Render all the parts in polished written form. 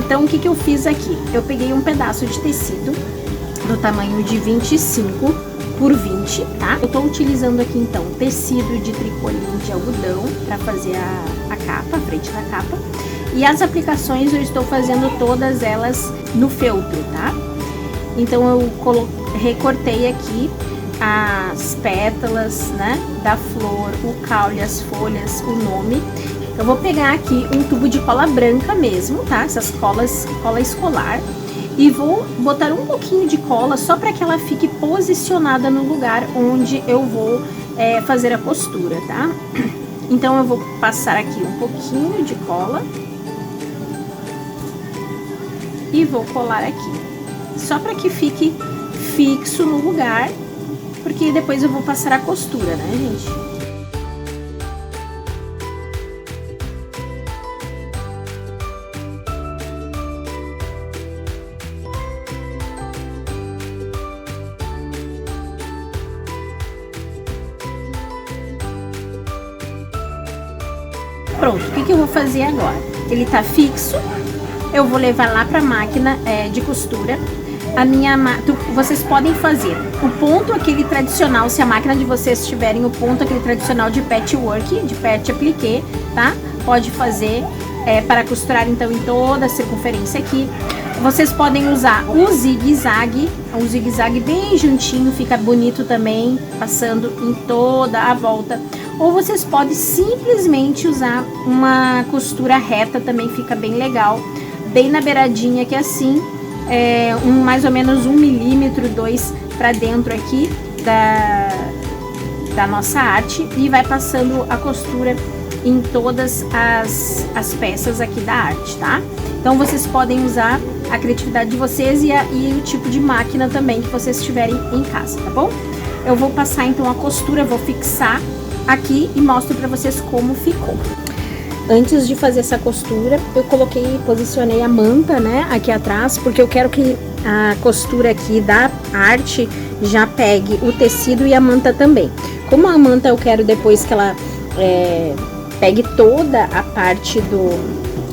Então, o que eu fiz aqui? Eu peguei um pedaço de tecido do tamanho de 25 por 20, tá? Eu tô utilizando aqui, então, tecido de tricoline de algodão para fazer a capa, a frente da capa. E as aplicações eu estou fazendo todas elas no feltro, tá? Então, eu recortei aqui as pétalas, né, da flor, o caule, as folhas, o nome. Eu vou pegar aqui um tubo de cola branca mesmo, tá? Essas cola escolar. E vou botar um pouquinho de cola só para que ela fique posicionada no lugar onde eu vou fazer a costura, tá? Então, eu vou passar aqui um pouquinho de cola. E vou colar aqui. Só para que fique fixo no lugar, porque depois eu vou passar a costura, né, gente? Pronto, o que eu vou fazer agora? Ele tá fixo, eu vou levar lá pra máquina de costura. Vocês podem fazer o ponto aquele tradicional, se a máquina de vocês tiverem o ponto aquele tradicional de patchwork, de patch appliqué, tá? Pode fazer para costurar então em toda a circunferência aqui. Vocês podem usar o zigue-zague, um zigue-zague bem juntinho, fica bonito também, passando em toda a volta. Ou vocês podem simplesmente usar uma costura reta, também fica bem legal, bem na beiradinha que assim, mais ou menos 1 milímetro, 2 para dentro aqui da nossa arte, e vai passando a costura em todas as peças aqui da arte, tá? Então vocês podem usar a criatividade de vocês e o tipo de máquina também que vocês tiverem em casa, tá bom? Eu vou passar então a costura, vou fixar aqui e mostro pra vocês como ficou. Antes de fazer essa costura, eu posicionei a manta, né, aqui atrás, porque eu quero que a costura aqui da arte já pegue o tecido e a manta também. Como a manta eu quero depois que ela pegue toda a parte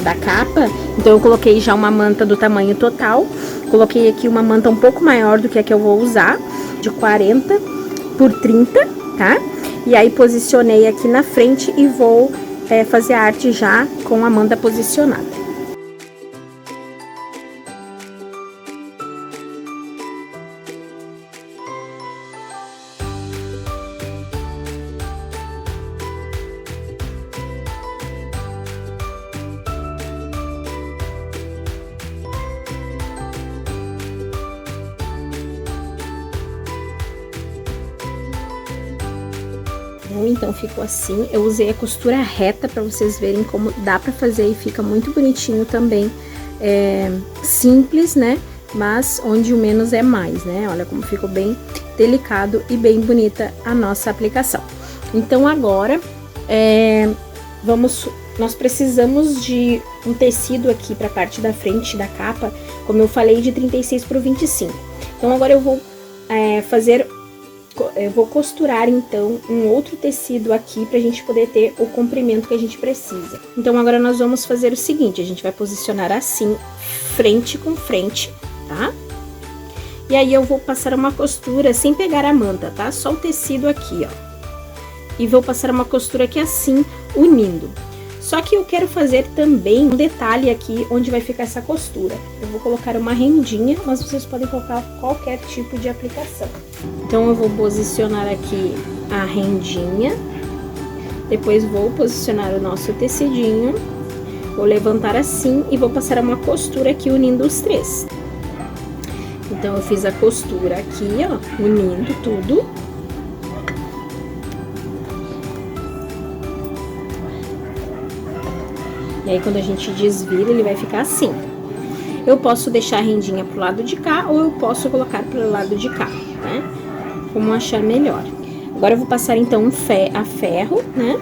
da capa, então eu coloquei já uma manta do tamanho total. Coloquei aqui uma manta um pouco maior do que a que eu vou usar, de 40 por 30, tá? E aí posicionei aqui na frente e vou fazer a arte já com a manta posicionada. Então ficou assim. Eu usei a costura reta para vocês verem como dá para fazer e fica muito bonitinho também. Simples, né? Mas onde o menos é mais, né? Olha como ficou bem delicado e bem bonita a nossa aplicação. Então agora nós precisamos de um tecido aqui para a parte da frente da capa, como eu falei, de 36 por 25. Então agora eu vou costurar então um outro tecido aqui pra gente poder ter o comprimento que a gente precisa. Então agora nós vamos fazer o seguinte, a gente vai posicionar assim, frente com frente, tá? E aí eu vou passar uma costura sem pegar a manta, tá? Só o tecido aqui, ó. E vou passar uma costura aqui assim, unindo. Só que eu quero fazer também um detalhe aqui onde vai ficar essa costura. Eu vou colocar uma rendinha, mas vocês podem colocar qualquer tipo de aplicação. Então eu vou posicionar aqui a rendinha, depois vou posicionar o nosso tecidinho, vou levantar assim e vou passar uma costura aqui unindo os três. Então eu fiz a costura aqui, ó, unindo tudo. E aí, quando a gente desvira, ele vai ficar assim. Eu posso deixar a rendinha pro lado de cá, ou eu posso colocar pro lado de cá, né? Como achar melhor. Agora, eu vou passar, então, a ferro, né?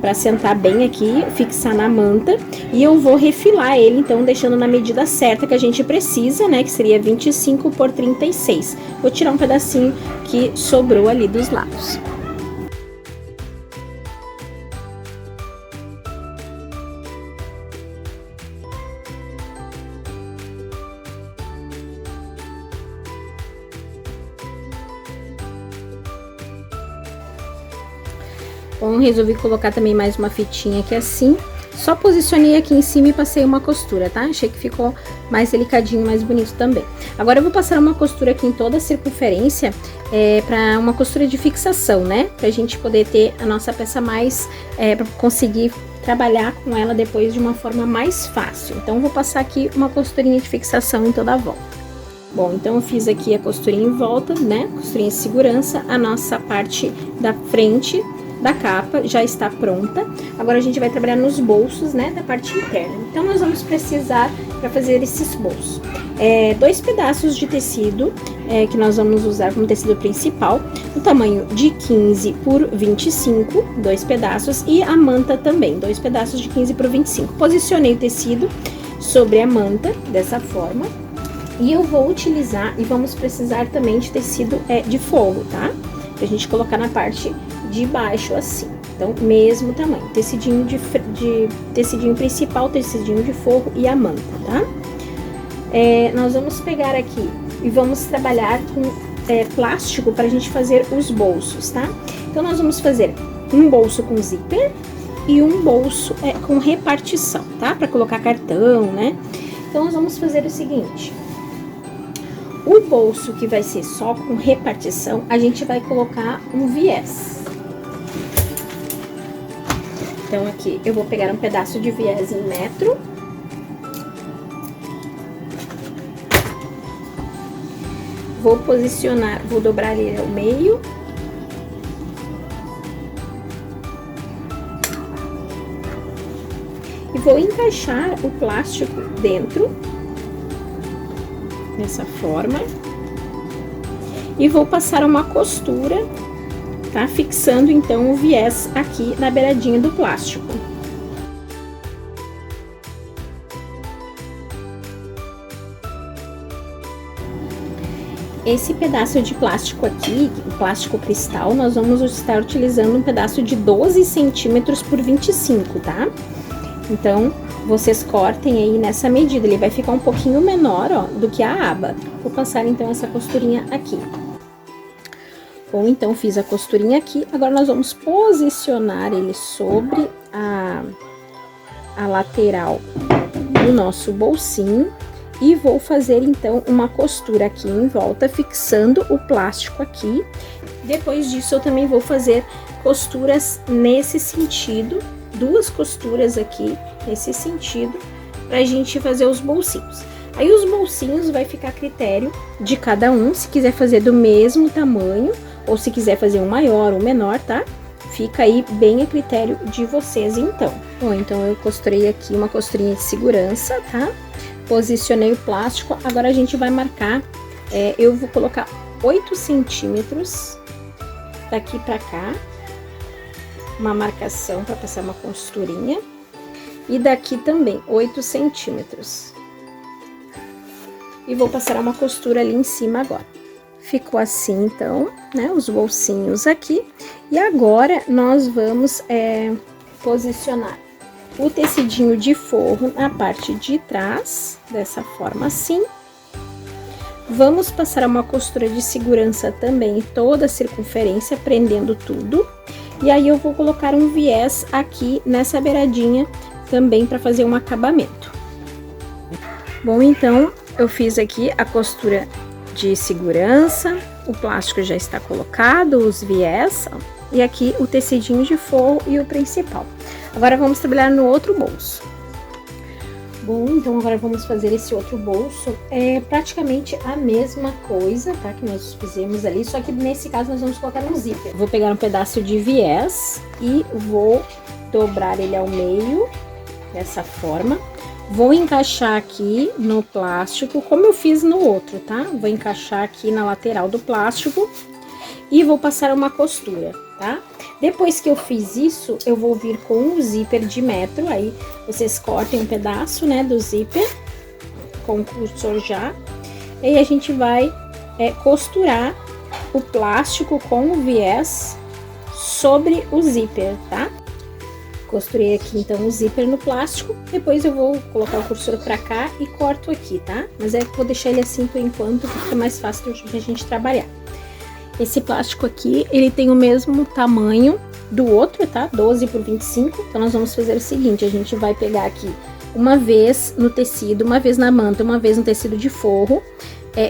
Pra sentar bem aqui, fixar na manta. E eu vou refilar ele, então, deixando na medida certa que a gente precisa, né? Que seria 25 por 36. Vou tirar um pedacinho que sobrou ali dos lados. Bom, resolvi colocar também mais uma fitinha aqui assim. Só posicionei aqui em cima e passei uma costura, tá? Achei que ficou mais delicadinho, mais bonito também. Agora eu vou passar uma costura aqui em toda a circunferência, pra uma costura de fixação, né? Pra gente poder ter a nossa peça mais, pra conseguir trabalhar com ela depois de uma forma mais fácil. Então, eu vou passar aqui uma costurinha de fixação em toda a volta. Bom, então eu fiz aqui a costurinha em volta, né? Costurinha de segurança, a nossa parte da frente da capa já está pronta. Agora a gente vai trabalhar nos bolsos, né, da parte interna. Então nós vamos precisar, para fazer esses bolsos, 2 pedaços de tecido, que nós vamos usar como tecido principal, no tamanho de 15 por 25, 2 pedaços, e a manta também, 2 pedaços de 15 por 25. Posicionei o tecido sobre a manta, dessa forma, e eu vou utilizar, e vamos precisar também de tecido de forro, tá? Pra gente colocar na parte de baixo assim. Então, mesmo tamanho, tecidinho tecidinho principal, tecidinho de forro e a manta, tá? Nós vamos pegar aqui e vamos trabalhar com plástico para a gente fazer os bolsos, tá? Então, nós vamos fazer um bolso com zíper e um bolso com repartição, tá? Para colocar cartão, né? Então, nós vamos fazer o seguinte: o bolso que vai ser só com repartição, a gente vai colocar um viés. Então, aqui eu vou pegar um pedaço de viés em metro. Vou posicionar, vou dobrar ele ao meio. E vou encaixar o plástico dentro, dessa forma. E vou passar uma costura, tá? Fixando então o viés aqui na beiradinha do plástico. Esse pedaço de plástico aqui, o plástico cristal, nós vamos estar utilizando um pedaço de 12 centímetros por 25, tá? Então, vocês cortem aí nessa medida, ele vai ficar um pouquinho menor, ó, do que a aba. Vou passar então essa costurinha aqui. Bom, então fiz a costurinha aqui, agora nós vamos posicionar ele sobre a lateral do nosso bolsinho e vou fazer então uma costura aqui em volta, fixando o plástico aqui. Depois disso eu também vou fazer costuras nesse sentido, 2 costuras aqui nesse sentido, pra gente fazer os bolsinhos. Aí os bolsinhos vai ficar a critério de cada um, se quiser fazer do mesmo tamanho, ou se quiser fazer um maior ou menor, tá? Fica aí bem a critério de vocês, então. Bom, então eu costurei aqui uma costurinha de segurança, tá? Posicionei o plástico, agora a gente vai marcar, eu vou colocar 8 centímetros daqui pra cá, uma marcação para passar uma costurinha, e daqui também 8 centímetros. E vou passar uma costura ali em cima agora. Ficou assim, então, né, os bolsinhos aqui. E agora, nós vamos posicionar o tecidinho de forro na parte de trás, dessa forma assim. Vamos passar uma costura de segurança também em toda a circunferência, prendendo tudo. E aí, eu vou colocar um viés aqui nessa beiradinha também para fazer um acabamento. Bom, então, eu fiz aqui a costura de segurança, o plástico já está colocado, os viés, ó, e aqui o tecidinho de forro e o principal. Agora vamos trabalhar no outro bolso. Bom, então agora vamos fazer esse outro bolso, praticamente a mesma coisa, tá, que nós fizemos ali, só que nesse caso nós vamos colocar um zíper. Vou pegar um pedaço de viés e vou dobrar ele ao meio, dessa forma. Vou encaixar aqui no plástico, como eu fiz no outro, tá? Vou encaixar aqui na lateral do plástico e vou passar uma costura, tá? Depois que eu fiz isso, eu vou vir com um zíper de metro, aí vocês cortem um pedaço, né, do zíper com o cursor já. E aí a gente vai costurar o plástico com o viés sobre o zíper, tá? Costurei aqui então o zíper no plástico, depois eu vou colocar o cursor pra cá e corto aqui, tá? Mas vou deixar ele assim por enquanto, porque fica mais fácil de a gente trabalhar. Esse plástico aqui, ele tem o mesmo tamanho do outro, tá? 12 por 25. Então, nós vamos fazer o seguinte, a gente vai pegar aqui uma vez no tecido, uma vez na manta, uma vez no tecido de forro,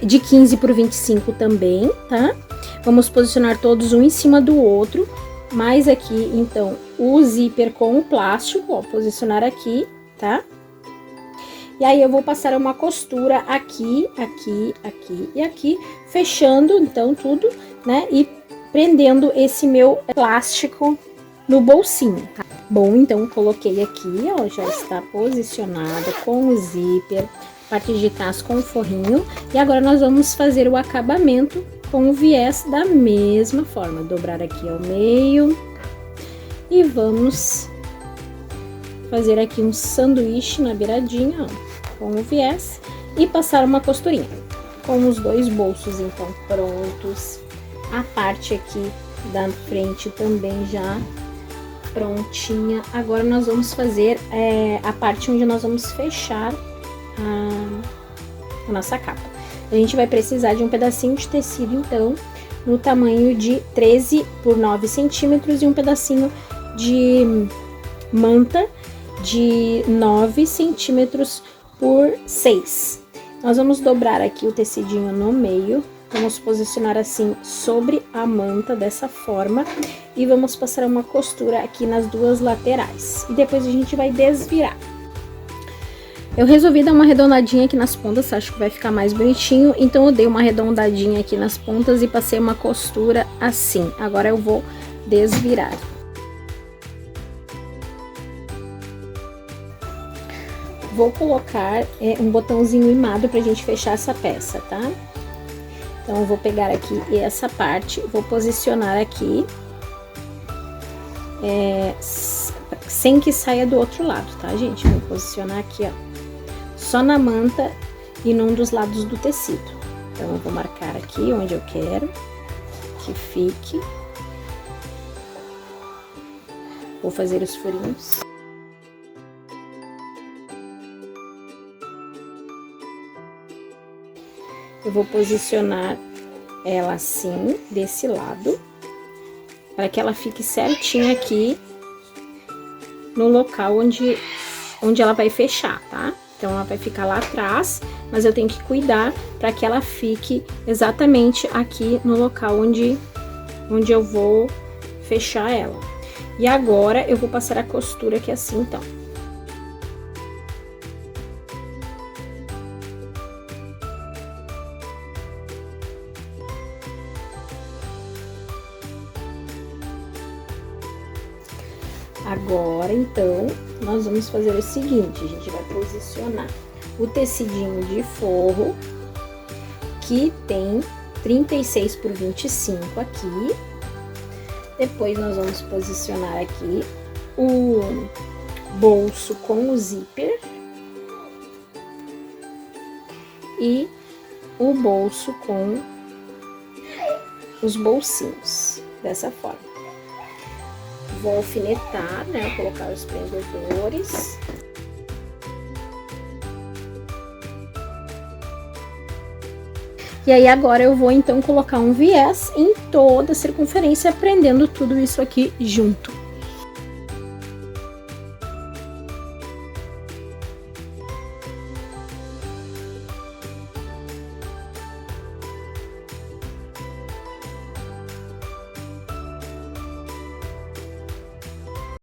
de 15 por 25 também, tá? Vamos posicionar todos um em cima do outro, mais aqui, então, o zíper com o plástico, ó, posicionar aqui, tá? E aí, eu vou passar uma costura aqui, aqui, aqui e aqui, fechando, então, tudo, né? E prendendo esse meu plástico no bolsinho, tá? Bom, então, coloquei aqui, ó, já está posicionada com o zíper, parte de trás com o forrinho. E agora, nós vamos fazer o acabamento com o viés da mesma forma. Dobrar aqui ao meio e vamos fazer aqui um sanduíche na beiradinha, ó, com o viés e passar uma costurinha. Com os dois bolsos, então, prontos. A parte aqui da frente também já prontinha. Agora, nós vamos fazer a parte onde nós vamos fechar a nossa capa. A gente vai precisar de um pedacinho de tecido, então, no tamanho de 13 por 9 centímetros e um pedacinho de manta de 9 centímetros por 6. Nós vamos dobrar aqui o tecidinho no meio, vamos posicionar assim sobre a manta dessa forma e vamos passar uma costura aqui nas duas laterais. E depois a gente vai desvirar. Eu resolvi dar uma arredondadinha aqui nas pontas, acho que vai ficar mais bonitinho, então eu dei uma arredondadinha aqui nas pontas e passei uma costura assim. Agora eu vou desvirar. Vou colocar um botãozinho imado pra gente fechar essa peça, tá? Então, eu vou pegar aqui essa parte, vou posicionar aqui, sem que saia do outro lado, tá, gente? Vou posicionar aqui, ó, só na manta e num dos lados do tecido. Então, eu vou marcar aqui onde eu quero que fique. Vou fazer os furinhos. Eu vou posicionar ela assim, desse lado, para que ela fique certinha aqui no local onde ela vai fechar, tá? Então, ela vai ficar lá atrás, mas eu tenho que cuidar para que ela fique exatamente aqui no local onde eu vou fechar ela. E agora, eu vou passar a costura aqui assim, então. Agora, então, nós vamos fazer o seguinte, a gente vai posicionar o tecidinho de forro, que tem 36 por 25 aqui. Depois, nós vamos posicionar aqui o bolso com o zíper e o bolso com os bolsinhos, dessa forma. Vou alfinetar, né, colocar os prendedores. E aí, agora eu vou, então, colocar um viés em toda a circunferência, prendendo tudo isso aqui junto.